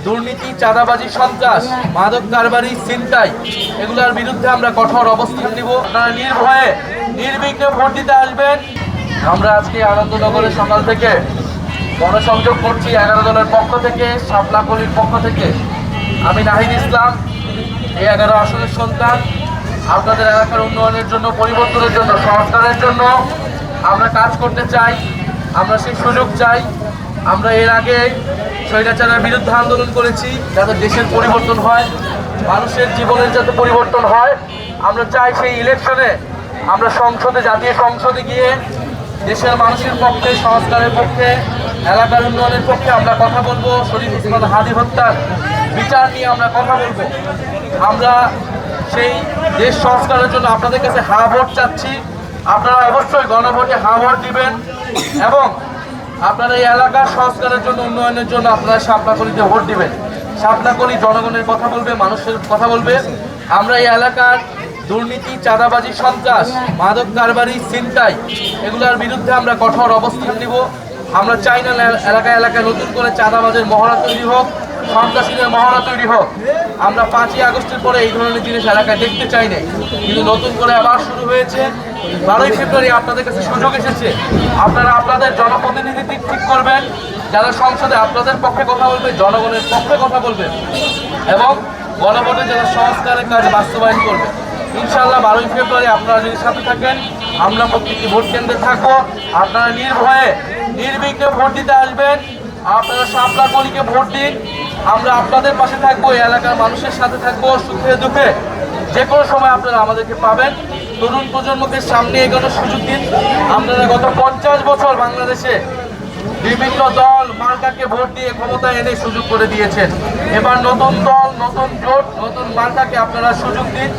দুর্নীতি, চাঁদাবাজি, সন্ত্রাস, মাদক কারবারি, ছিনতাই এগুলোর বিরুদ্ধে আমরা কঠোর অবস্থান নিব। আপনারা নির্ভয়ে নির্বিঘ্নে ভোট দিতে আসবেন। আমরা আজকে আনন্দনগরে সকাল থেকে গণসংযোগ করছি 11 দলের পক্ষ থেকে, শাপলাকলির পক্ষ থেকে। আমি নাহিদ ইসলাম, এই 11 আসনের সন্তান। আপনাদের এলাকার উন্নয়নের জন্য, পরিবর্তনের জন্য, সংস্কারের জন্য আমরা কাজ করতে চাই। আমরা সেই সুযোগ চাই। আমরা এর আগে স্বৈরাচারের বিরুদ্ধে আন্দোলন করেছি, যাতে দেশের পরিবর্তন হয়, মানুষের জীবনের যাতে পরিবর্তন হয়। আমরা চাই সেই ইলেকশনে আমরা সংসদে, জাতীয় সংসদে গিয়ে দেশের মানুষের পক্ষে, সংস্কারের পক্ষে, এলাকার উন্নয়নের পক্ষে আমরা কথা বলবো। শরীফ ওসমান হাদী হত্যার বিচার নিয়ে আমরা কথা বলবো। আমরা সেই দেশ সংস্কারের জন্য আপনাদের কাছে হা ভোট চাচ্ছি। আপনারা অবশ্যই গণভোটে হা ভোট দিবেন এবং আপনারা এই এলাকার সংস্কারের জন্য, উন্নয়নের জন্য আপনারা শাপলাকলিতে ভোট দিবেন। শাপলাকলি জনগণের কথা বলবে, মানুষের কথা বলবে। আমরা এই এলাকার দুর্নীতি, চাঁদাবাজি, সন্ত্রাস, মাদক কারবারি, ছিনতাই এগুলোর বিরুদ্ধে আমরা কঠোর অবস্থান নিব। আমরা চাই না এলাকায় এলাকায় নতুন করে চাঁদাবাজের মহড়া তৈরি হোক, সন্ত্রাসীদের মহড়া তৈরি হোক। আমরা 5ই আগস্টের পরে এই ধরনের জিনিস এলাকায় দেখতে চাই না, কিন্তু নতুন করে আবার শুরু হয়েছে। 12ই ফেব্রুয়ারি আপনাদের কাছে সুযোগ এসেছে। আপনারা আপনাদের জনপ্রতিনিধি ঠিক করবেন, যারা সংসদে আপনাদের পক্ষে কথা বলবে, জনগণের পক্ষে কথা বলবে এবং গণভোটে যারা সংস্কারের কাজ বাস্তবায়ন করবে। ইনশাআল্লাহ 12ই ফেব্রুয়ারি আপনারা যদি সাথে থাকেন, আমরা প্রত্যেকটি ভোট কেন্দ্রে থাকবো। আপনারা নির্ভয়ে নির্বিঘ্নে ভোট দিতে আসবেন। আপনারা শাপলাকলিকে ভোট দিন। আমরা আপনাদের পাশে থাকবো, এই এলাকার মানুষের সাথে থাকবো, সুখে দুঃখে যে কোনো সময় আপনারা আমাদেরকে পাবেন। তরুণ প্রজন্মকে সামনে এগোনোর সুযোগ দিন। আপনারা গত 50 বছর বাংলাদেশে বিভিন্ন দল মার্কাকে ভোট দিয়ে ক্ষমতা এনে সুযোগ করে দিয়েছেন। এবার নতুন দল, নতুন জোট, নতুন মার্কাকে আপনারা সুযোগ দিন।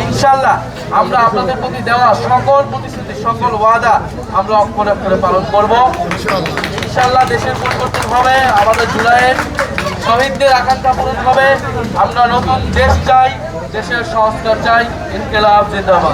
ইনশাল্লাহ আমরা আপনাদের প্রতি দেওয়া সকল প্রতিশ্রুতি, সকল ওয়াদা আমরা অক্ষরে অক্ষরে পালন করব। ইনশাল্লাহ দেশের পরিবর্তন হবে, আমাদের জুলাইয়ের শহীদদের আকাঙ্ক্ষা পূরণ হবে। আমরা নতুন দেশ চাই, দেশের সংস্কার চাই। ইনকিলাব জিন্দাবাদ।